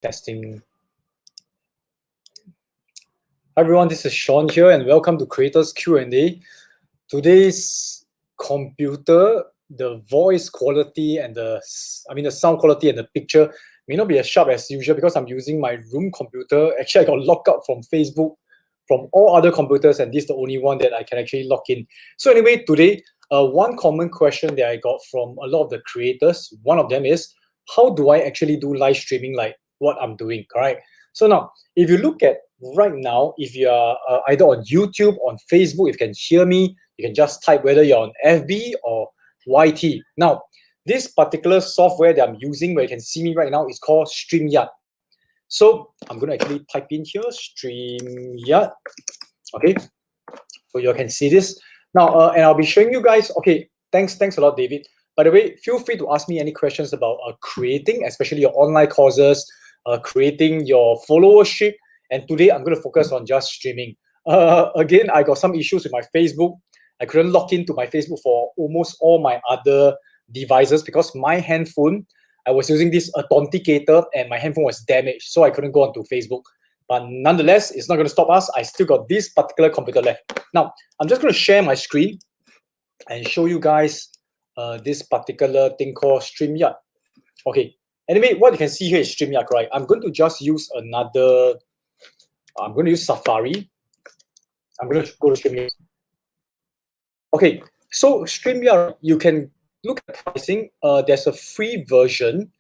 Testing. Hi everyone, this is Sean here and welcome to Creators Q&A. Today's computer, the voice quality and the sound quality and the picture may not be as sharp as usual because I'm using my room computer. Actually, I got locked out from Facebook, from all other computers, and this is the only one that I can actually log in. So anyway, today, one common question that I got from a lot of the creators, one of them is, how do I actually do live streaming like what I'm doing, correct? So now, if you look at right now, if you are either on YouTube, on Facebook, if you can hear me, you can just type whether you're on FB or YT. Now, this particular software that I'm using where you can see me right now is called Streamyard. So I'm going to actually type in here, Streamyard. Okay, so you can see this. Now, and I'll be showing you guys, okay, thanks a lot, David. By the way, feel free to ask me any questions about creating, especially your online courses, creating your followership. And today I'm going to focus on just streaming. Again, I got some issues with my Facebook. I couldn't log into my Facebook for almost all my other devices because my handphone, I was using this authenticator and my handphone was damaged, so I couldn't go onto Facebook. But nonetheless, it's not going to stop us. I still got this particular computer left. Now, I'm just going to share my screen and show you guys this particular thing called Streamyard. Okay. Anyway, what you can see here is Streamyard, right? I'm going to just use another. I'm going to use Safari. I'm going to go to Streamyard. Okay, so Streamyard, you can look at pricing. There's a free version.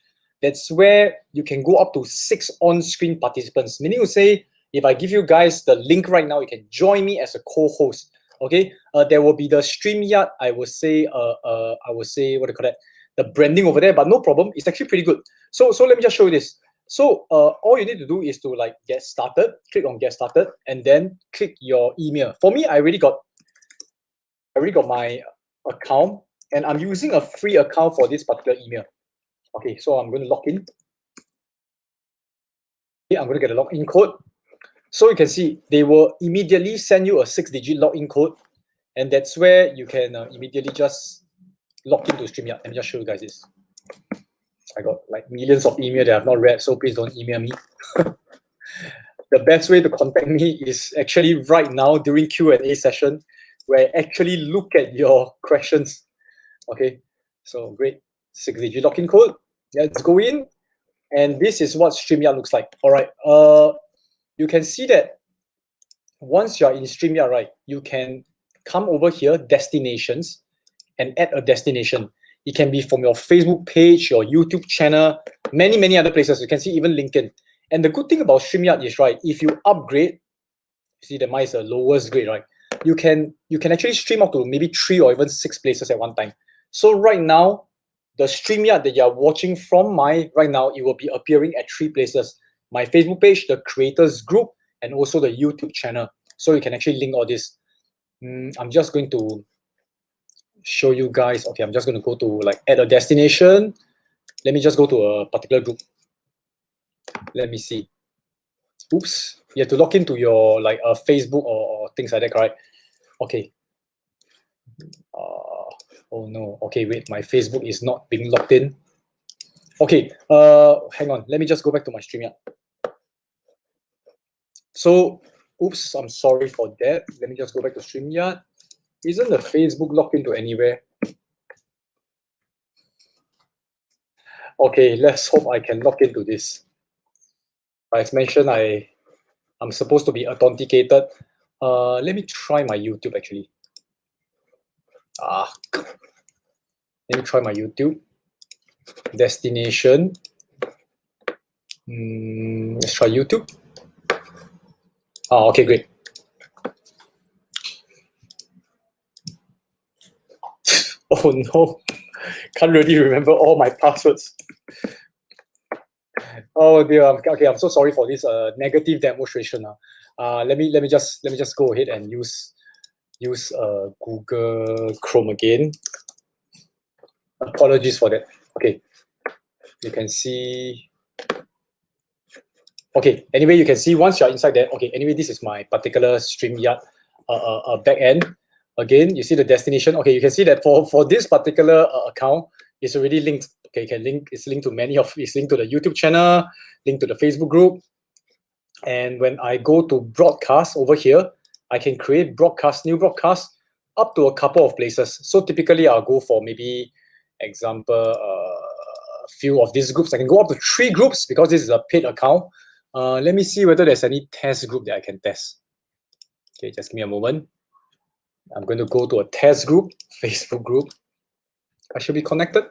That's where you can go up to 6 on-screen participants. Meaning to say, if I give you guys the link right now, you can join me as a co-host. Okay, there will be the Streamyard. I would say, what do you call that? The branding over there, but no problem. It's actually pretty good. So let me just show you this. So all you need to do is to like get started. Click on get started, and then click your email. For me, I already got my account, and I'm using a free account for this particular email. Okay, so I'm going to log in. Okay, I'm going to get a login code. So you can see they will immediately send you a 6-digit login code, and that's where you can immediately just log into Streamyard. Let me just show you guys this. I got like millions of emails that I've not read, so please don't email me. The best way to contact me is actually right now during Q&A session, where I actually look at your questions. Okay, so great. 6-digit login code. Let's go in. And this is what Streamyard looks like. All right. You can see that once you're in Streamyard, right, you can come over here, destinations, and add a destination. It can be from your Facebook page, your YouTube channel, many other places. You can see even LinkedIn. And the good thing about Streamyard is, right, if you upgrade, you see that mine is the lowest grade, right? You can actually stream up to maybe 3 or even 6 places at one time. So right now, the Streamyard that you're watching from right now, it will be appearing at 3 places. My Facebook page, the creators group, and also the YouTube channel. So you can actually link all this. I'm just going to show you guys. Okay, I'm just going to go to like add a destination. Let me just go to a particular group. Let me see. Oops, you have to log into your like Facebook or things like that, correct? Okay. Oh no. Okay, wait, my Facebook is not being logged in. Okay, hang on. Let me just go back to my Streamyard. So, oops, I'm sorry for that. Let me just go back to Streamyard. Isn't the Facebook logged into anywhere? Okay, let's hope I can log into this. As mentioned, I'm supposed to be authenticated. Let me try my YouTube actually. Let me try my YouTube. Destination. Let's try YouTube. Okay, great. Oh no, can't really remember all my passwords. Oh dear. Okay, I'm so sorry for this negative demonstration. Let me just go ahead and use Google Chrome again. Apologies for that. Okay, you can see. Okay, anyway, you can see once you're inside there. Okay, anyway, this is my particular Streamyard back end. Again, you see the destination. Okay, you can see that for this particular account, it's already linked Okay, it's linked to it's linked to the YouTube channel, linked to the Facebook group. And when I go to broadcast over here, I can create new broadcast up to a couple of places. So typically I'll go for maybe example, a few of these groups. I can go up to 3 groups because this is a paid account. Let me see whether there's any test group that I can test. Okay, just give me a moment. I'm going to go to a test group, Facebook group. I should be connected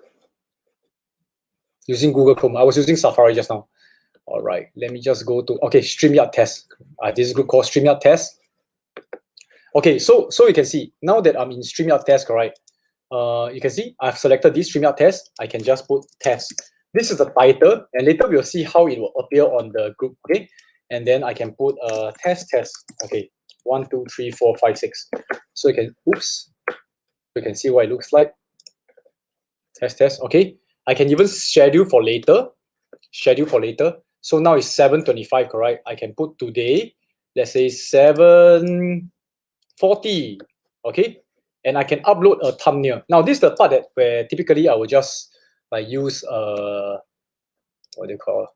using Google Chrome. I was using Safari just now. All right, let me just go to, okay, Streamyard test. This group called Streamyard test. Okay, so you can see, now that I'm in Streamyard test, correct? You can see I've selected this Streamyard test. I can just put test. This is the title, and later we'll see how it will appear on the group, okay? And then I can put test. Okay, 1, 2, 3, 4, 5, 6. So you can, you can see what it looks like. Test, okay. I can even schedule for later. So now it's 7:25, correct? I can put today, let's say 7:40, okay? And I can upload a thumbnail. Now this is the part where typically I will just like use what do you call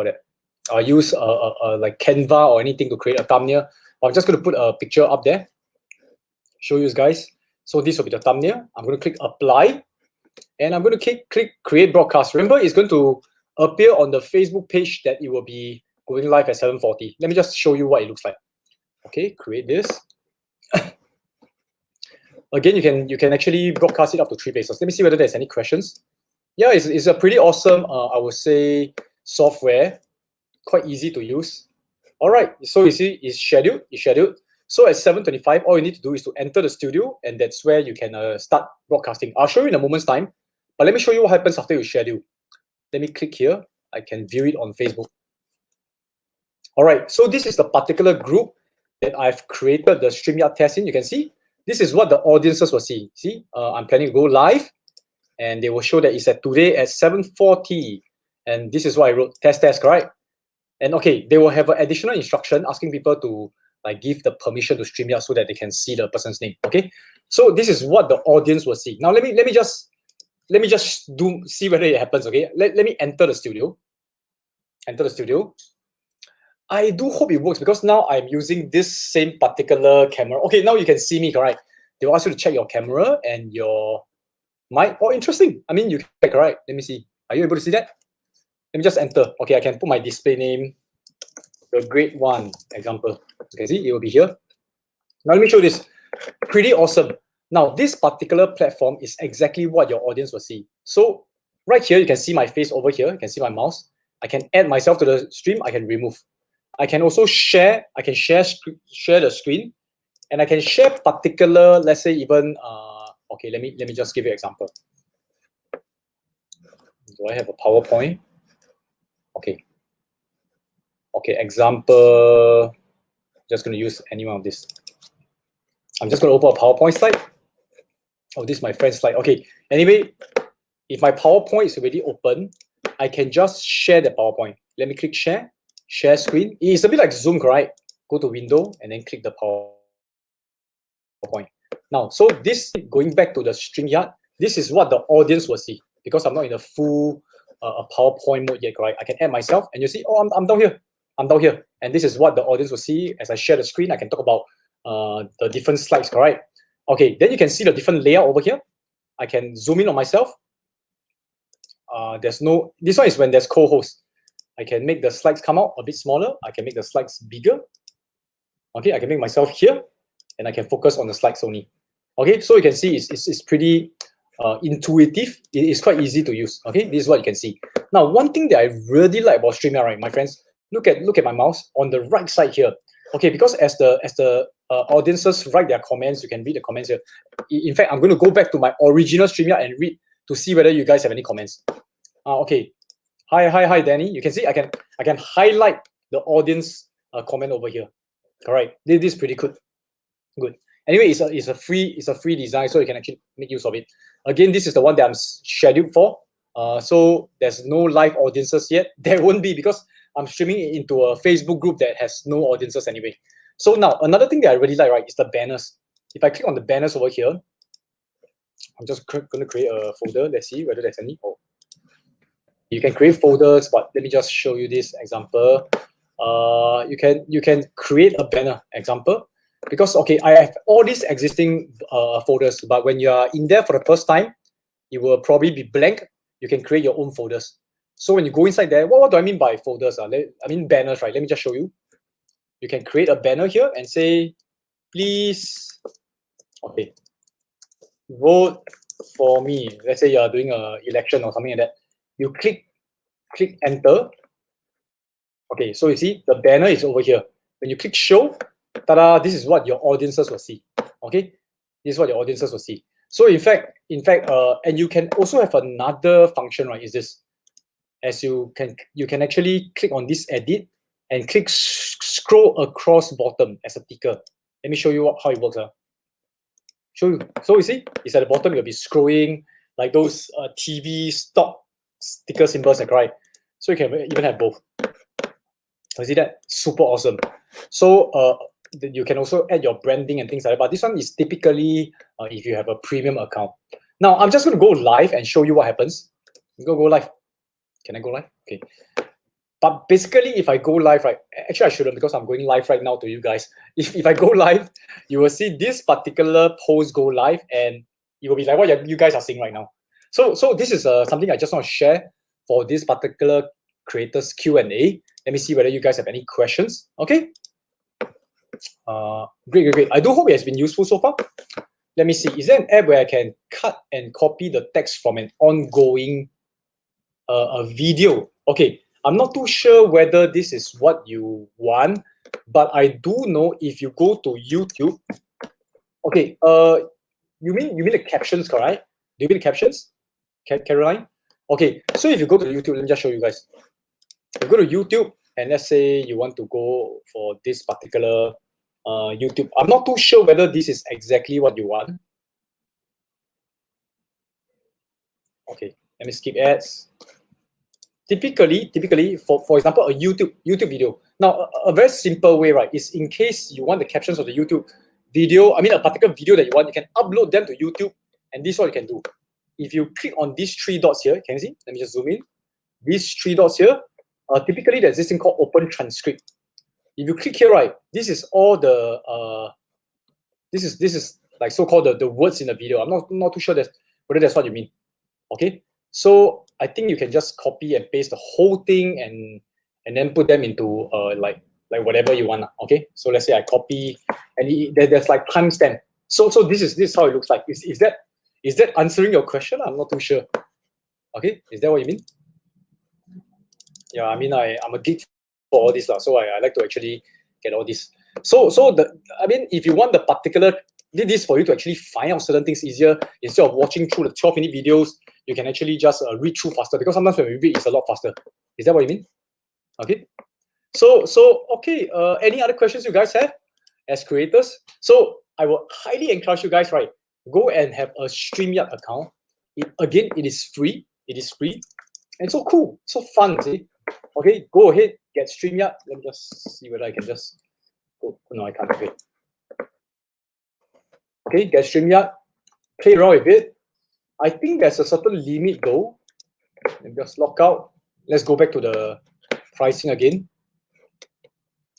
that? I'll use like Canva or anything to create a thumbnail. I'm just going to put a picture up there, show you guys. So this will be the thumbnail. I'm going to click apply, and I'm going to click create broadcast. Remember, it's going to appear on the Facebook page that it will be going live at 7:40. Let me just show you what it looks like. Okay, create this. Again, you can actually broadcast it up to 3 places. Let me see whether there's any questions. Yeah, it's a pretty awesome, I would say, software. Quite easy to use. All right, so you see it's scheduled. So at 7:25, all you need to do is to enter the studio, and that's where you can start broadcasting. I'll show you in a moment's time, but let me show you what happens after you schedule. Let me click here. I can view it on Facebook. All right, so this is the particular group that I've created the Streamyard test in. You can see this is what the audiences will see. See, I'm planning to go live, and they will show that it's at today at 7:40, and this is what I wrote, test, right? And okay, they will have an additional instruction asking people to like give the permission to Streamyard so that they can see the person's name. Okay, so this is what the audience will see. Now let me just see whether it happens. Okay, let me enter the studio. I do hope it works because now I'm using this same particular camera. Okay, now you can see me, correct? They will ask you to check your camera and your mic. Oh, interesting. I mean, you can check, right? Let me see. Are you able to see that? Let me just enter. Okay, I can put my display name, the grade 1 example. You can see it will be here. Now let me show this. Pretty awesome. Now this particular platform is exactly what your audience will see. So right here, you can see my face over here. You can see my mouse. I can add myself to the stream. I can remove. I can also share. I can share the screen, and I can share particular. Let's say even. Okay, let me just give you an example. Do I have a PowerPoint? Okay. Example. Just going to use any one of this. I'm just going to open a PowerPoint slide. Oh, this is my friend's slide. Okay. Anyway, if my PowerPoint is already open, I can just share the PowerPoint. Let me click share screen. It's a bit like Zoom, right? Go to window and then click the PowerPoint. Now, so this, going back to the Streamyard, this is what the audience will see because I'm not in a full PowerPoint mode yet, right? I can add myself and you see, oh, I'm down here. And this is what the audience will see. As I share the screen, I can talk about the different slides, correct? Okay, then you can see the different layout over here. I can zoom in on myself. This one is when there's co-host. I can make the slides come out a bit smaller. I can make the slides bigger. Okay, I can make myself here, and I can focus on the slides only. Okay, so you can see it's pretty intuitive. It is quite easy to use. Okay, this is what you can see. Now, one thing that I really like about Streamyard, right, my friends, look at my mouse on the right side here. Okay, because as the audiences write their comments, you can read the comments here. In fact, I'm going to go back to my original Streamyard and read to see whether you guys have any comments. Okay. Hi, Danny. You can see I can highlight the audience comment over here. All right, this is pretty good. Anyway, it's a free design, so you can actually make use of it. Again, this is the one that I'm scheduled for. So there's no live audiences yet. There won't be because I'm streaming it into a Facebook group that has no audiences anyway. So now another thing that I really like, right, is the banners. If I click on the banners over here, I'm just going to create a folder. Let's see whether there's any. Oh, You can create folders, but let me just show you this example. You can create a banner example, because okay, I have all these existing folders, but when you are in there for the first time, it will probably be blank. You can create your own folders. So when you go inside there, what do I mean by folders? I mean banners, right? Let me just show you. You can create a banner here and say, please, okay, vote for me. Let's say you are doing an election or something like that. You click enter. Okay, so you see the banner is over here. When you click show, tada, this is what your audiences will see. Okay, this is what your audiences will see. So in fact, and you can also have another function, right? Is this, as you can actually click on this edit and click scroll across bottom as a ticker. Let me show you how it works. Show you. So you see, it's at the bottom. You'll be scrolling like those TV stock sticker symbols, right? So you can even have both. You see that? Super awesome. So you can also add your branding and things like that. But this one is typically if you have a premium account. Now I'm just going to go live and show you what happens. Go live. Can I go live? Okay. But basically, if I go live, right? Actually, I shouldn't, because I'm going live right now to you guys. If I go live, you will see this particular post go live, and it will be like what you guys are seeing right now. So this is something I just want to share for this particular creators Q&A. Let me see whether you guys have any questions. Okay. Great. I do hope it has been useful so far. Let me see. Is there an app where I can cut and copy the text from an ongoing a video? Okay. I'm not too sure whether this is what you want, but I do know if you go to YouTube. Okay. You mean the captions, correct? Do you mean the captions, Caroline? Okay. So if you go to YouTube, let me just show you guys. You go to YouTube, and let's say you want to go for this particular YouTube. I'm not too sure whether this is exactly what you want. Okay. Let me skip ads. Typically, for example, a YouTube video. Now, a very simple way, right, is in case you want the captions of the YouTube video, I mean a particular video that you want, you can upload them to YouTube, and this is what you can do. If you click on these three dots here, can you see? Let me just zoom in. These three dots here, typically there's this thing called Open Transcript. If you click here, right, this is all the this is like so-called the words in the video. I'm not too sure whether that's what you mean. Okay. So I think you can just copy and paste the whole thing and then put them into like whatever you want. Okay, so let's say I copy, and there's like timestamp. So this is how it looks like. Is that answering your question? I'm not too sure. Okay, is that what you mean? Yeah, I mean I'm a geek for all this, so I like to actually get all this. So if you want the particular, this for you to actually find out certain things easier, instead of watching through the 12-minute videos, you can actually just read through faster, because sometimes when we read, it's a lot faster. Is that what you mean? Okay. So okay. Any other questions you guys have as creators? So I will highly encourage you guys, right? Go and have a Streamyard account. Again, it is free. It is free, and so cool, so fun. See? Okay, go ahead, get Streamyard. Let me just see whether I can just. Oh, no, I can't. Okay. Okay, get Streamyard. Play around with it. I think there's a certain limit though. Let me just log out. Let's go back to the pricing again.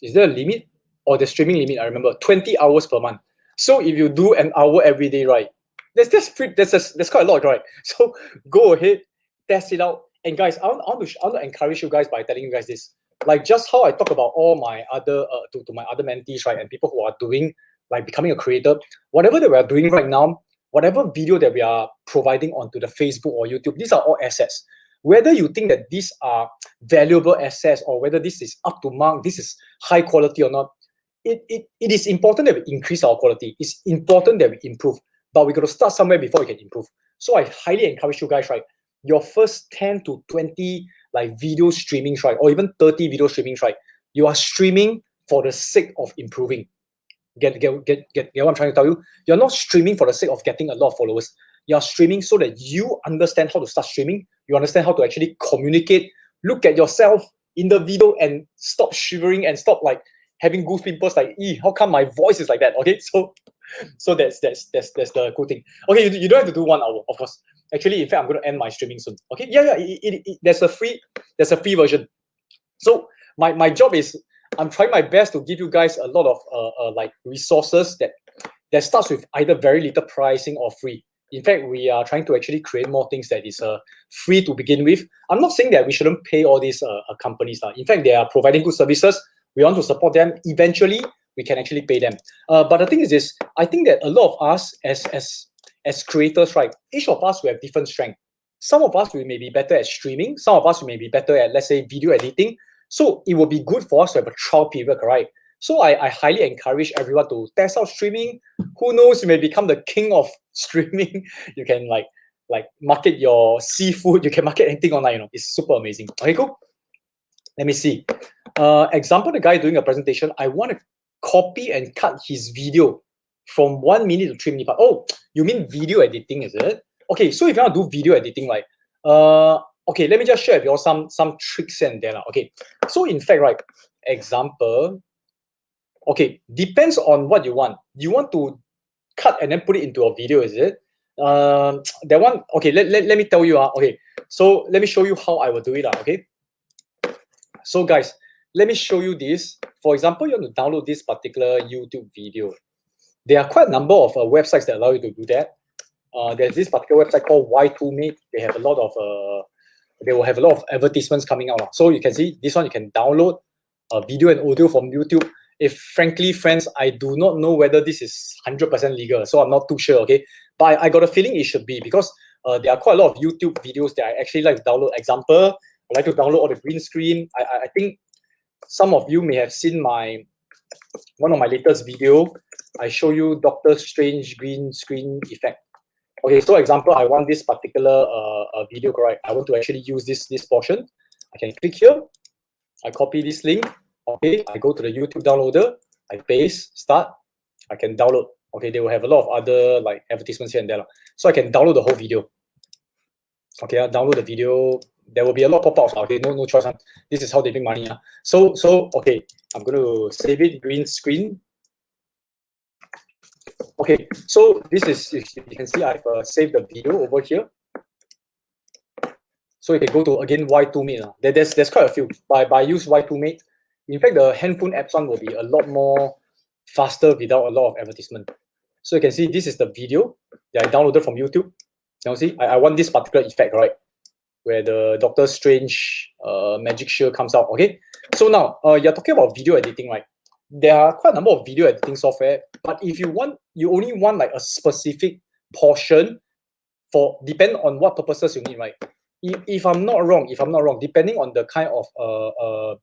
Is there a limit? Or the streaming limit? I remember 20 hours per month. So if you do an hour every day, right? That's quite a lot, right? So go ahead, test it out. And guys, I want to encourage you guys by telling you guys this. Like just how I talk about all my other to my other mentees, right? And people who are doing like becoming a creator, whatever that we are doing right now, whatever video that we are providing onto the Facebook or YouTube, these are all assets. Whether you think that these are valuable assets or whether this is up to mark, this is high quality or not, it is important that we increase our quality. It's important that we improve, but we got to start somewhere before we can improve. So I highly encourage you guys, right? Your first 10 to 20 like video streamings, right? Or even 30 video streamings, right? You are streaming for the sake of improving. Get what I'm trying to tell you? You're not streaming for the sake of getting a lot of followers. You're streaming so that you understand how to start streaming. You understand how to actually communicate. Look at yourself in the video and stop shivering and stop like having goose pimples like, how come my voice is like that? Okay, so that's the cool thing. Okay, you don't have to do 1 hour, of course. Actually, in fact, I'm going to end my streaming soon. Okay, yeah, there's a free version. So my job is I'm trying my best to give you guys a lot of like resources that starts with either very little pricing or free. In fact, we are trying to actually create more things that is free to begin with. I'm not saying that we shouldn't pay all these companies. In fact, they are providing good services. We want to support them. Eventually, we can actually pay them. But the thing is this, I think that a lot of us as creators, right, each of us will have different strengths. Some of us we may be better at streaming. Some of us we may be better at, let's say, video editing. So it will be good for us to have a trial period, right? So I highly encourage everyone to test out streaming. Who knows, you may become the king of streaming. You can like market your seafood. You can market anything online. You know, it's super amazing. Okay, cool. Let me see. Example, the guy doing a presentation. I want to copy and cut his video from 1 minute to 3 minutes. Oh, you mean video editing, is it? Okay, so if you want to do video editing, right? Okay, let me just share with you all some tricks and there. Okay, so in fact, right, example. Okay, depends on what you want. You want to cut and then put it into a video, is it? That one, okay, let me tell you. Okay, so let me show you how I will do it. Okay, so guys, let me show you this. For example, you want to download this particular YouTube video. There are quite a number of websites that allow you to do that. There's this particular website called Y2Mate. They have a lot of they will have a lot of advertisements coming out. So you can see this one, you can download video and audio from YouTube. If frankly, friends, I do not know whether this is 100% legal, so I'm not too sure. Okay, but I got a feeling it should be, because there are quite a lot of YouTube videos that I actually like to download. Example, I like to download all the green screen. I think some of you may have seen one of my latest video. I show you Doctor Strange green screen effect. Okay, so example, I want this particular video, correct? I want to actually use this portion. I can click here. I copy this link. Okay, I go to the YouTube downloader. I paste, start. I can download. Okay, they will have a lot of other like advertisements here and there. So I can download the whole video. Okay, I'll download the video. There will be a lot of pop-ups. Okay, no choice. This is how they make money. So okay, I'm going to save it, green screen. Okay, so this is, you can see I've saved the video over here. So you can go to, again, Y2Mate. There's quite a few. But I use Y2Mate. In fact, the handphone apps one will be a lot more faster without a lot of advertisement. So you can see this is the video that I downloaded from YouTube. Now see, I want this particular effect, right? Where the Doctor Strange magic shield comes out. Okay. So now you're talking about video editing, right? There are quite a number of video editing software, but if you only want like a specific portion for depend on what purposes you need, right? If I'm not wrong, depending on the kind of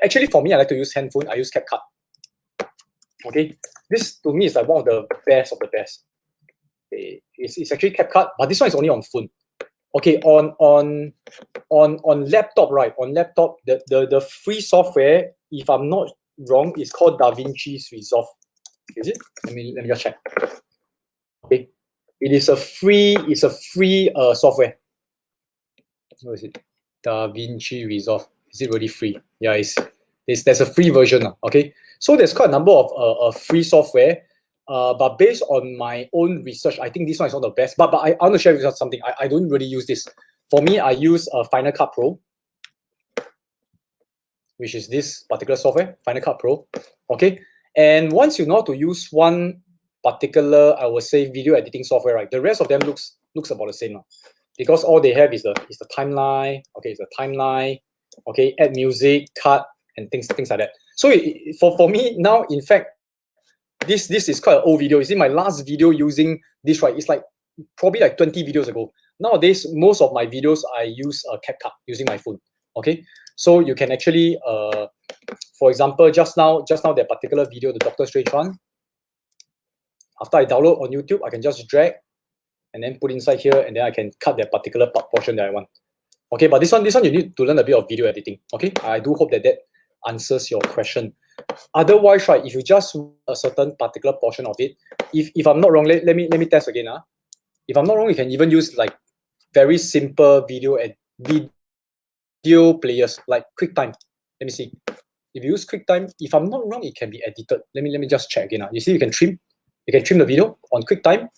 actually for me, I like to use handphone. I use CapCut. Okay, this to me is like one of the best of the best. Okay. It's actually CapCut, but this one is only on phone. Okay, on laptop, right? On laptop, the free software, if I'm not wrong, is called DaVinci Resolve. Is it? Let me just check. Okay, it is a free software. What is it? DaVinci Resolve. Is it really free? Yeah, there's a free version. Okay, so there's quite a number of free software. But based on my own research, I think this one is not the best. But I want to share with you something. I don't really use this. For me, I use Final Cut Pro, which is this particular software, Final Cut Pro. Okay, and once you know how to use one particular, I would say, video editing software, right? The rest of them looks about the same, because all they have is the timeline. Okay, it's a timeline. Okay, add music, cut, and things like that. So for me now, in fact, this is quite an old video. You see, my last video using this, right? It's like probably like 20 videos ago. Nowadays, most of my videos I use CapCut using my phone. Okay, so you can actually, for example, just now that particular video, the Doctor Strange one. After I download on YouTube, I can just drag and then put inside here, and then I can cut that particular portion that I want. Okay, but this one you need to learn a bit of video editing. Okay, I do hope that answers your question. Otherwise, right, if you just a certain particular portion of it, if I'm not wrong, let me test again. If I'm not wrong, you can even use like very simple video players like QuickTime. Let me see. If you use QuickTime, if I'm not wrong, it can be edited. Let me just check again. You see, you can trim the video on QuickTime.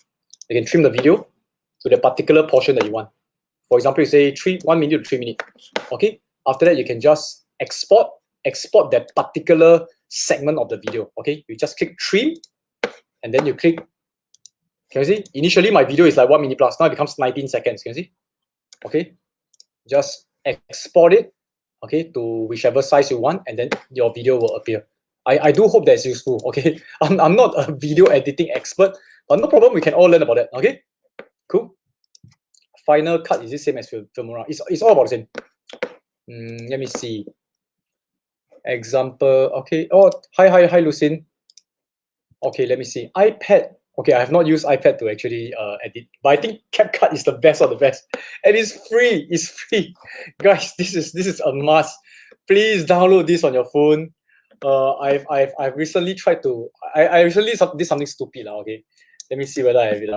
You can trim the video. to the particular portion that you want. For example, you say 1 minute to 3 minutes. Okay. After that, you can just export that particular segment of the video. Okay. You just click trim, and then you click. Can you see? Initially, my video is like 1 minute plus. Now it becomes 19 seconds. Can you see? Okay. Just export it. Okay, to whichever size you want, and then your video will appear. I do hope that's useful. Okay. I'm not a video editing expert, but no problem. We can all learn about that. Okay. Cool. Final Cut is the same as Filmora. It's all about the same. Let me see. Example. Okay. Oh, hi, Lucine. Okay, let me see. iPad. Okay, I have not used iPad to actually edit, but I think CapCut is the best of the best, and it's free. It's free, guys. This is a must. Please download this on your phone. I've recently tried to. I recently did something stupid lah. Okay, let me see whether I have it.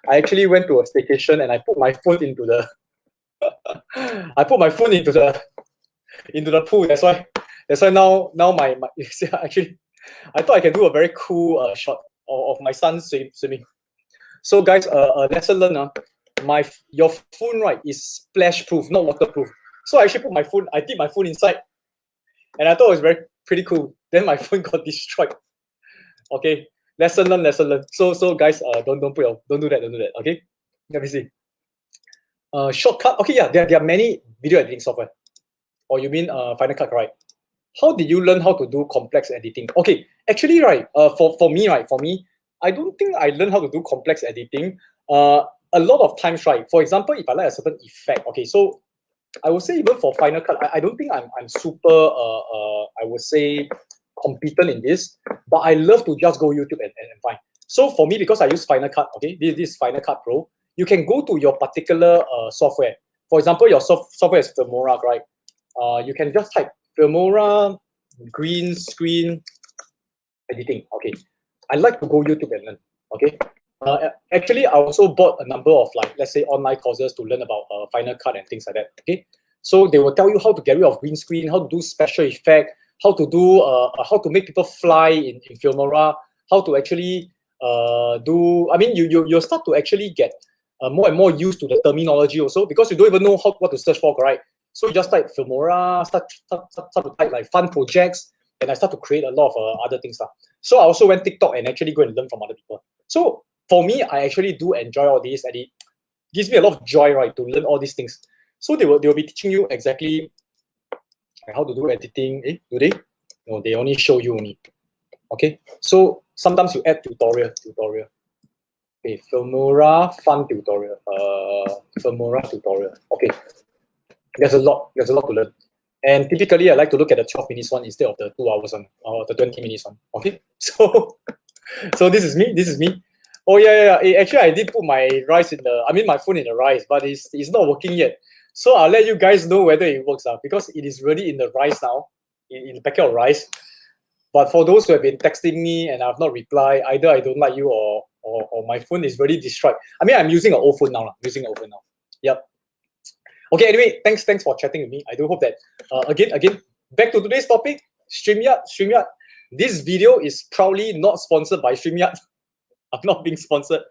I actually went to a staycation and I put my phone into the. I put my phone into the pool. That's why now my actually, I thought I can do a very cool shot of my son swimming. So guys, lesson learned. Your phone, right, is splash proof, not waterproof. So I actually I did my phone inside, and I thought it was pretty cool. Then my phone got destroyed. Okay, lesson learned. So guys, don't do that. Okay, let me see. Shortcut. Okay, yeah, there are many video editing software. Or you mean Final Cut, right? How did you learn how to do complex editing? Okay, actually, right, for me, I don't think I learned how to do complex editing. A lot of times, right, for example, if I like a certain effect, okay, so I would say even for Final Cut, I don't think I'm super, I would say, competent in this, but I love to just go YouTube and find. So for me, because I use Final Cut, okay, this is Final Cut Pro, you can go to your particular software. For example, your software is Filmora, right? You can just type Filmora green screen editing. Okay, I like to go YouTube and learn. Okay, actually, I also bought a number of, like, let's say, online courses to learn about Final Cut and things like that. Okay, so they will tell you how to get rid of green screen, how to do special effect, how to do how to make people fly in Filmora, how to actually do. I mean, you'll start to actually get more and more used to the terminology also, because you don't even know what to search for, right? So you just type Filmora, start to type like fun projects, and I start to create a lot of other things. So I also went TikTok and actually go and learn from other people. So for me, I actually do enjoy all this, and it gives me a lot of joy, right, to learn all these things. So they will be teaching you exactly how to do editing. Do they? No, they only show you only. Okay. So sometimes you add tutorial. Okay, Filmora fun tutorial. Filmora tutorial. Okay. There's a lot to learn. And typically, I like to look at the 12 minutes one instead of the 2 hours one, or the 20 minutes one. Okay, so this is me. Oh yeah. Actually, I did put my my phone in the rice, but it's not working yet. So I'll let you guys know whether it works out, because it is really in the rice now, in the packet of rice. But for those who have been texting me and I've not replied, either I don't like you or my phone is really destroyed. I mean, I'm using an old phone now. Yep. Okay, anyway, thanks for chatting with me. I do hope that, again, back to today's topic, Streamyard. This video is proudly not sponsored by Streamyard. I'm not being sponsored.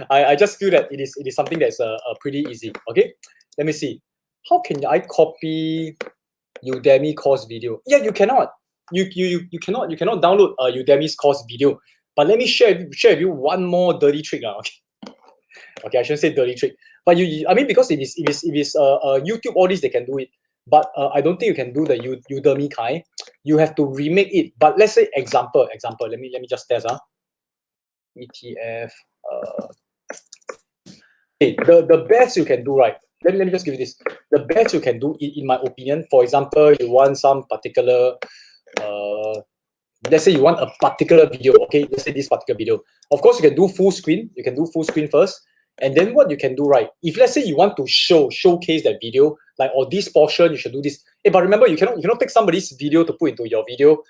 I just feel that it is something that's pretty easy. Okay, let me see. How can I copy Udemy course video? Yeah, you cannot. You cannot download Udemy's course video. But let me share with you one more dirty trick. Okay, I shouldn't say dirty trick. But I mean, because if it's YouTube, all this they can do it. But I don't think you can do the Udemy kind. You have to remake it. But let's say example. Let me just test. ETF. Okay, the best you can do, right? Let me just give you this. The best you can do, in my opinion, for example, you want some particular, let's say you want a particular video. Okay, let's say this particular video. Of course, you can do full screen. You can do full screen first. And then what you can do, right? If let's say you want to showcase that video, like, or this portion, you should do this. Hey, but remember, you cannot take somebody's video to put into your video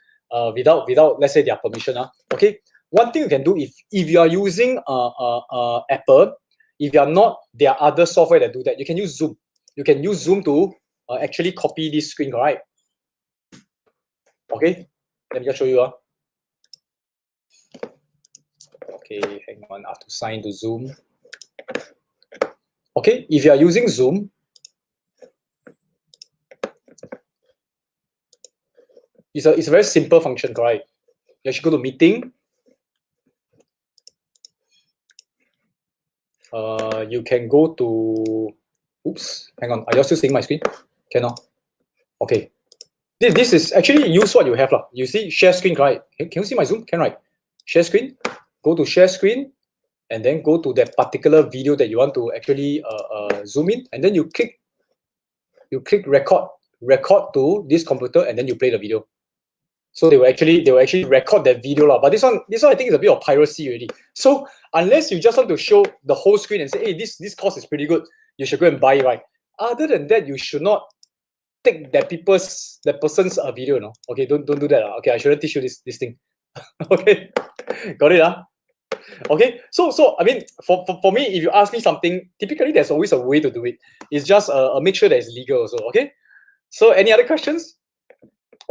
without let's say their permission. Okay. One thing you can do, if you are using Apple, if you are not, there are other software that do that. You can use Zoom. You can use Zoom to actually copy this screen, right? Okay. Let me just show you. Okay, hang on. I have to sign to Zoom. Okay, if you are using Zoom, it's a very simple function, correct? You should go to meeting. You can go to, oops, hang on, are you still seeing my screen? Cannot. Okay. This is actually use what you have. You see share screen, right? Can you see my Zoom? Can, right? Share screen, go to share screen, and then go to that particular video that you want to actually zoom in, and then you click record to this computer, and then you play the video. So they will actually record that video. But this one I think is a bit of piracy already. So unless you just want to show the whole screen and say, hey, this course is pretty good, you should go and buy it, right? Other than that, you should not take that person's video, no? Okay, don't do that. Okay, I shouldn't teach you this thing. Okay, got it, Okay, so I mean, for me, if you ask me something, typically there's always a way to do it. It's just make sure that it's legal also. Okay, so any other questions?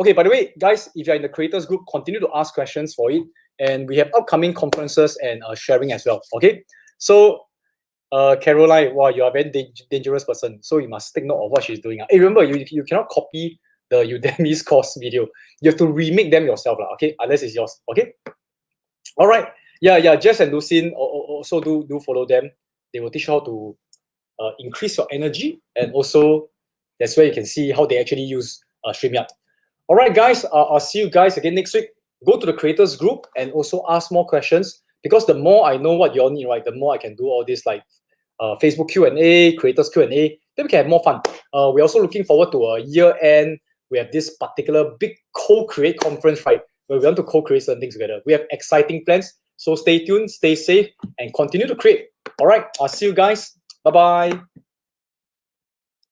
Okay, by the way, guys, if you're in the creators group, continue to ask questions for it, and we have upcoming conferences and sharing as well. Okay, so Caroline, wow, you are a very dangerous person, so you must take note of what she's doing. Hey, remember, you cannot copy the Udemy's course video. You have to remake them yourself, okay? Unless it's yours. Okay. All right. Yeah. Jess and Lucine also do follow them. They will teach you how to increase your energy, and also that's where you can see how they actually use Streamyard. All right, guys. I'll see you guys again next week. Go to the creators group and also ask more questions, because the more I know what you all need, right, the more I can do all this like Facebook Q&A, creators Q&A. Then we can have more fun. We're also looking forward to a year end. We have this particular big co-create conference, right, where we want to co-create certain things together. We have exciting plans. So stay tuned, stay safe, and continue to create. All right, I'll see you guys. Bye-bye.